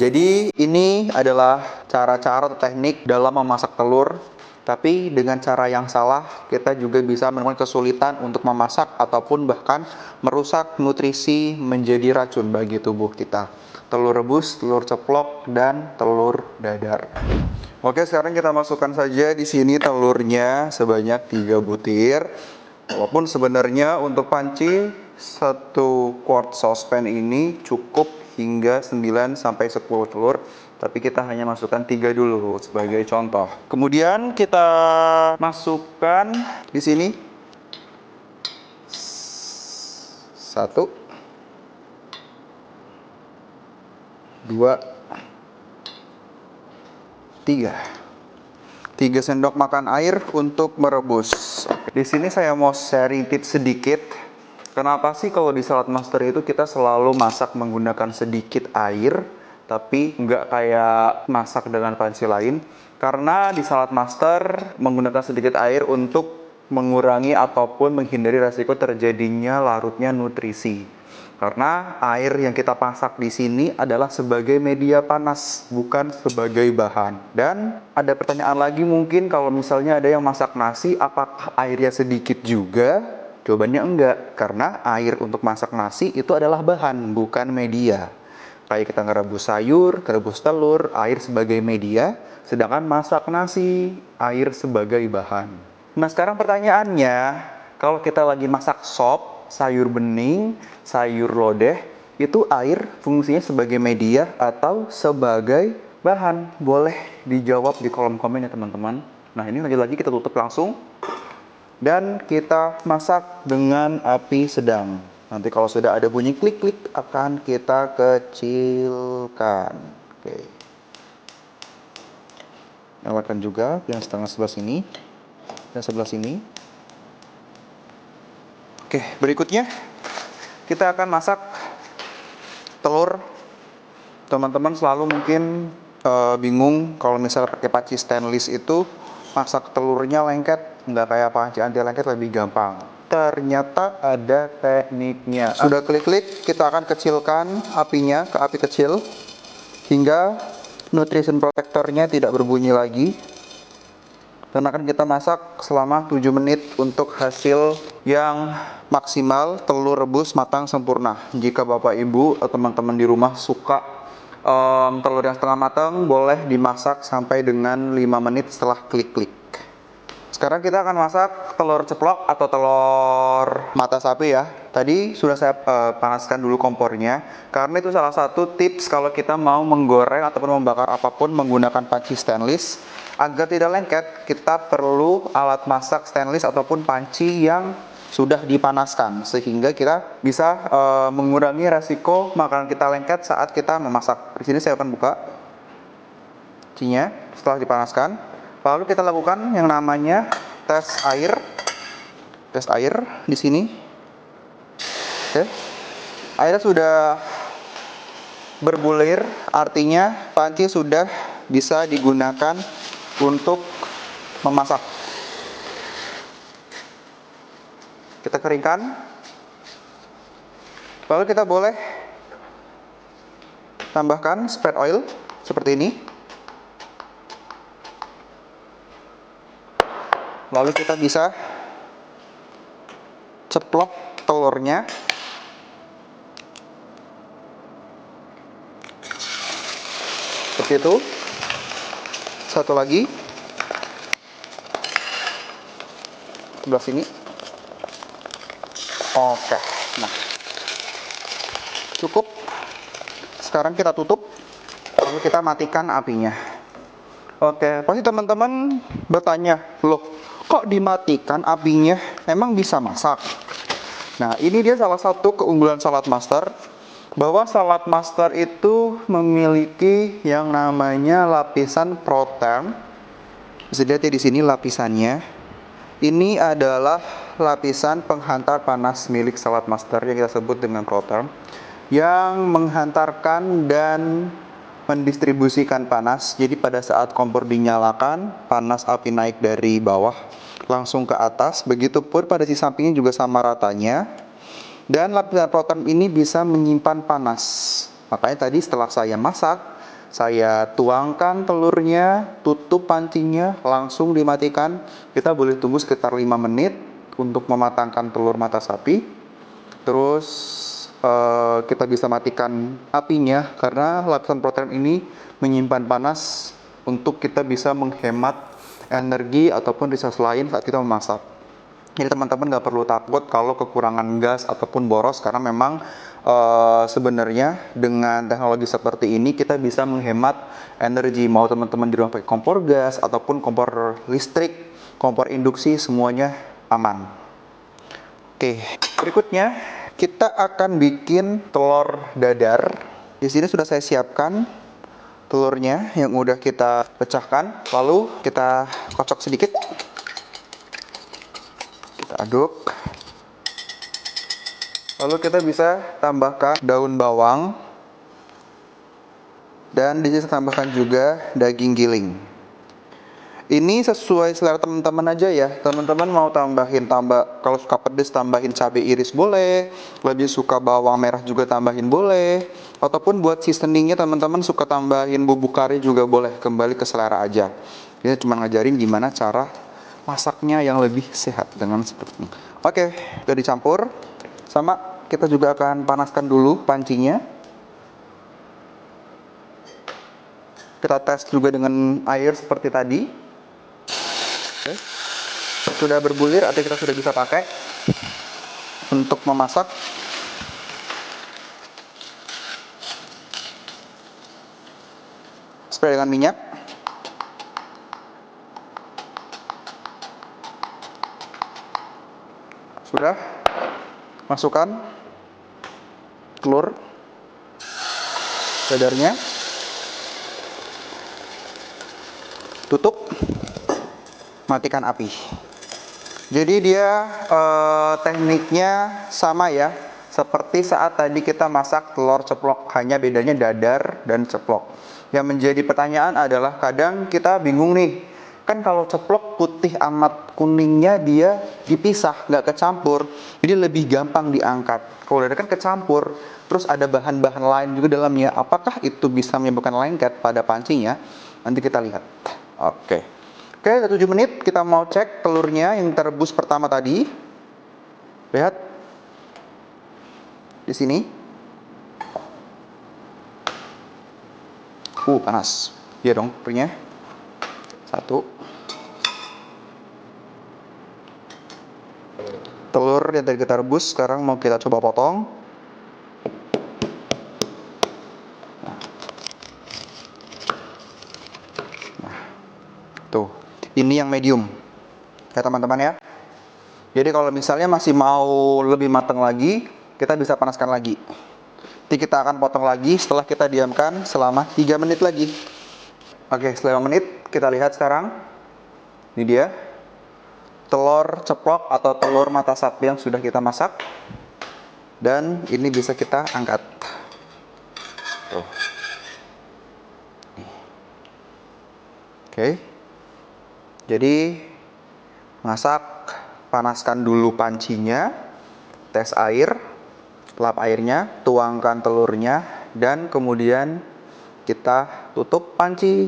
Jadi ini adalah cara-cara atau teknik dalam memasak telur. Tapi dengan cara yang salah, kita juga bisa menemukan kesulitan untuk memasak ataupun bahkan merusak nutrisi menjadi racun bagi tubuh kita. Telur rebus, telur ceplok, dan telur dadar. Oke, sekarang kita masukkan saja di sini telurnya sebanyak 3 butir. Walaupun sebenarnya untuk panci 1 quart saucepan ini cukup hingga 9 sampai 10 telur, tapi kita hanya masukkan 3 dulu sebagai contoh. Kemudian kita masukkan di sini 1, 2, 3 sendok makan air untuk merebus. Di sini saya mau sharing tips sedikit. Kenapa sih kalau di Salad Master itu kita selalu masak menggunakan sedikit air, tapi nggak kayak masak dengan panci lain? Karena di Salad Master menggunakan sedikit air untuk mengurangi ataupun menghindari resiko terjadinya larutnya nutrisi. Karena air yang kita masak di sini adalah sebagai media panas, bukan sebagai bahan. Dan ada pertanyaan lagi mungkin kalau misalnya ada yang masak nasi, apakah airnya sedikit juga? Jawabannya enggak, karena air untuk masak nasi itu adalah bahan, bukan media. Kayak kita ngerebus sayur, ngerebus telur, air sebagai media, sedangkan masak nasi, air sebagai bahan. Nah sekarang pertanyaannya, kalau kita lagi masak sop, sayur bening, sayur lodeh, itu air fungsinya sebagai media atau sebagai bahan? Boleh dijawab di kolom komen ya teman-teman. Nah ini lagi-lagi kita tutup langsung. Dan kita masak dengan api sedang. Nanti kalau sudah ada bunyi klik-klik akan kita kecilkan. Oke. Nyalakan juga yang setengah sebelah sini dan sebelah sini. Oke, berikutnya kita akan masak telur. Teman-teman selalu mungkin bingung kalau misalnya pakai panci stainless itu masak telurnya lengket. Nggak kayak panci anti lengket, lebih gampang. Ternyata ada tekniknya. Sudah klik-klik, kita akan kecilkan apinya ke api kecil hingga nutrition protectornya tidak berbunyi lagi. Dan akan kita masak selama 7 menit untuk hasil yang maksimal telur rebus matang sempurna. Jika Bapak Ibu atau teman-teman di rumah suka telur yang setengah matang, boleh dimasak sampai dengan 5 menit setelah klik-klik. Sekarang kita akan masak telur ceplok atau telur mata sapi ya. Tadi sudah saya panaskan dulu kompornya, karena itu salah satu tips kalau kita mau menggoreng ataupun membakar apapun menggunakan panci stainless. Agar tidak lengket, kita perlu alat masak stainless ataupun panci yang sudah dipanaskan, sehingga kita bisa mengurangi resiko makanan kita lengket saat kita memasak. Di sini saya akan buka pancinya setelah dipanaskan. Lalu kita lakukan yang namanya tes air. Tes air di sini. Oke. Airnya sudah berbulir, artinya panci sudah bisa digunakan untuk memasak. Kita keringkan. Lalu kita boleh tambahkan spread oil seperti ini. Lalu kita bisa ceplok telurnya. Seperti itu. Satu lagi. Sebelah sini. Oke. Nah. Cukup. Sekarang kita tutup. Lalu kita matikan apinya. Oke, pasti teman-teman bertanya, loh, kok dimatikan apinya? Emang bisa masak? Nah, ini dia salah satu keunggulan Salad Master, bahwa Salad Master itu memiliki yang namanya lapisan ProTherm. Bisa dilihat ya di sini lapisannya. Ini adalah lapisan penghantar panas milik Salad Master yang kita sebut dengan ProTherm, yang menghantarkan dan mendistribusikan panas. Jadi pada saat kompor dinyalakan, panas api naik dari bawah langsung ke atas. Begitupun pada sisi sampingnya juga sama ratanya. Dan lapisan ProTherm ini bisa menyimpan panas. Makanya tadi setelah saya masak, Saya tuangkan telurnya, tutup pancinya, langsung dimatikan. Kita boleh tunggu sekitar 5 menit untuk mematangkan telur mata sapi. Terus kita bisa matikan apinya karena lapisan protein ini menyimpan panas untuk kita bisa menghemat energi ataupun resource lain saat kita memasak. Jadi teman-teman nggak perlu takut kalau kekurangan gas ataupun boros, karena memang sebenarnya dengan teknologi seperti ini kita bisa menghemat energi, mau teman-teman di rumah pakai kompor gas ataupun kompor listrik, kompor induksi, semuanya aman. Oke, berikutnya kita akan bikin telur dadar. Di sini sudah saya siapkan telurnya yang udah kita pecahkan, lalu kita kocok sedikit. Aduk, lalu kita bisa tambahkan daun bawang, dan di sini tambahkan juga daging giling. Ini sesuai selera teman-teman aja ya. Teman-teman mau kalau suka pedas tambahin cabai iris boleh, lebih suka bawang merah juga tambahin boleh, ataupun buat seasoningnya teman-teman suka tambahin bubuk kari juga boleh, kembali ke selera aja. Ini cuma ngajarin gimana cara masaknya yang lebih sehat dengan seperti ini. Oke, udah dicampur. Sama kita juga akan panaskan dulu pancinya. Kita tes juga dengan air seperti tadi. Oke. Sudah berbulir, artinya kita sudah bisa pakai untuk memasak. Spray dengan minyak. Sudah, masukkan telur dadarnya, tutup, matikan api. Jadi dia tekniknya sama ya, seperti saat tadi kita masak telur ceplok, hanya bedanya dadar dan ceplok. Yang menjadi pertanyaan adalah kadang kita bingung nih, kan kalau ceplok putih amat, kuningnya dia dipisah, nggak kecampur, jadi lebih gampang diangkat. Kalau dadar kan kecampur, terus ada bahan-bahan lain juga dalamnya. Apakah itu bisa menyebabkan lengket pada pancinya? Nanti kita lihat. Oke, udah 7 menit, kita mau cek telurnya yang terebus pertama tadi. Lihat di sini. Panas. Iya dong, telurnya. 1. Telur yang tadi kita rebus sekarang mau kita coba potong. Nah, tuh, ini yang medium ya teman-teman ya. Jadi kalau misalnya masih mau lebih matang lagi, kita bisa panaskan lagi. Nanti kita akan potong lagi setelah kita diamkan selama 3 menit lagi. Oke, setelah 5 menit kita lihat sekarang. Ini dia telur ceplok atau telur mata sapi yang sudah kita masak, dan ini bisa kita angkat. Tuh. Oke, jadi masak, panaskan dulu pancinya, tes air, lap airnya, tuangkan telurnya, dan kemudian kita tutup panci,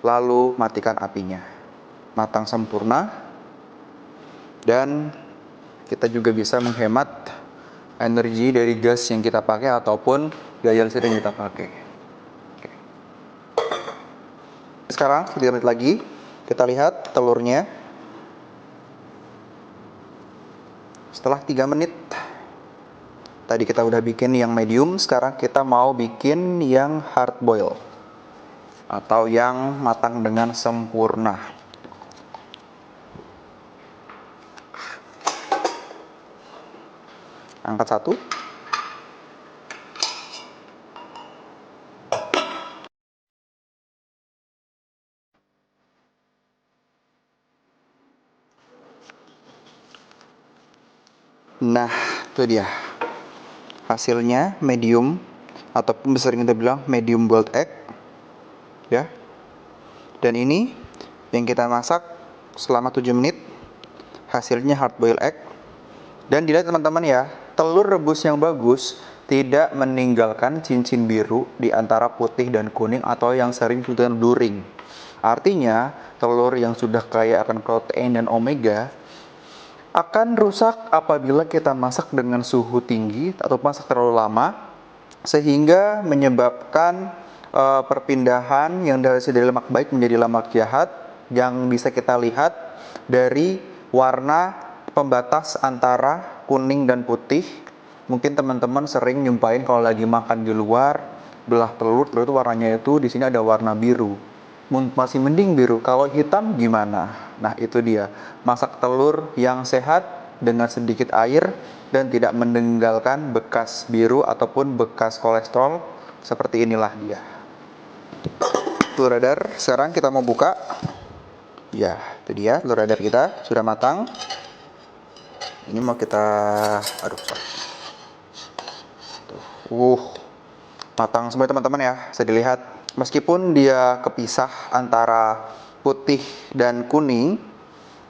lalu matikan apinya. Matang sempurna. Dan kita juga bisa menghemat energi dari gas yang kita pakai ataupun gaya listrik yang kita pakai. Oke. Sekarang 3 menit lagi kita lihat telurnya. Setelah 3 menit tadi kita udah bikin yang medium, sekarang kita mau bikin yang hard boil atau yang matang dengan sempurna. Angkat 1. Nah, itu dia. Hasilnya medium, ataupun sering kita bilang medium boiled egg. Ya. Dan ini yang kita masak selama 7 menit. Hasilnya hard boiled egg. Dan dilihat teman-teman ya, telur rebus yang bagus tidak meninggalkan cincin biru di antara putih dan kuning atau yang sering disebut luring. Artinya, telur yang sudah kaya akan protein dan omega akan rusak apabila kita masak dengan suhu tinggi atau masak terlalu lama, sehingga menyebabkan perpindahan yang dari lemak baik menjadi lemak jahat yang bisa kita lihat dari warna pembatas antara kuning dan putih. Mungkin teman-teman sering nyumpain kalau lagi makan di luar, belah telur itu warnanya itu di sini ada warna biru. Masih mending biru, kalau hitam gimana? Nah itu dia, masak telur yang sehat dengan sedikit air dan tidak meninggalkan bekas biru ataupun bekas kolesterol. Seperti inilah dia. Telur dadar, sekarang kita mau buka. Ya, itu dia telur dadar kita sudah matang. Ini mau kita aduk. Matang semua teman-teman ya, bisa dilihat. Meskipun dia kepisah antara putih dan kuning,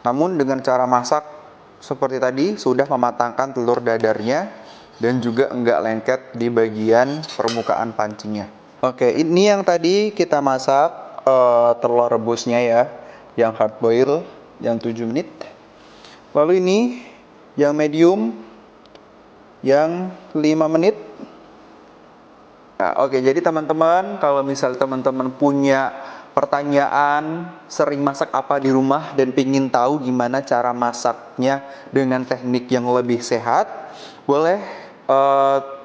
namun dengan cara masak seperti tadi sudah mematangkan telur dadarnya dan juga enggak lengket di bagian permukaan pancinya. Oke, ini yang tadi kita masak telur rebusnya ya, yang hard boil yang 7 menit. Lalu ini yang medium yang 5 menit. Nah, oke, jadi teman-teman, kalau misal teman-teman punya pertanyaan sering masak apa di rumah dan ingin tahu gimana cara masaknya dengan teknik yang lebih sehat, boleh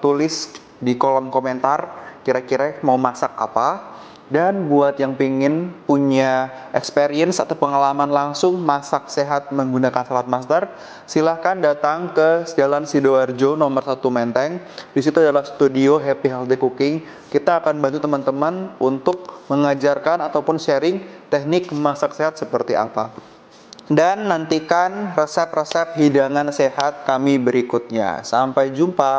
tulis di kolom komentar kira-kira mau masak apa. Dan buat yang pengen punya experience atau pengalaman langsung masak sehat menggunakan Salad Master, silahkan datang ke Jalan Sidoarjo nomor 1 Menteng. Di situ adalah studio Happy Healthy Cooking. Kita akan bantu teman-teman untuk mengajarkan ataupun sharing teknik masak sehat seperti apa. Dan nantikan resep-resep hidangan sehat kami berikutnya. Sampai jumpa.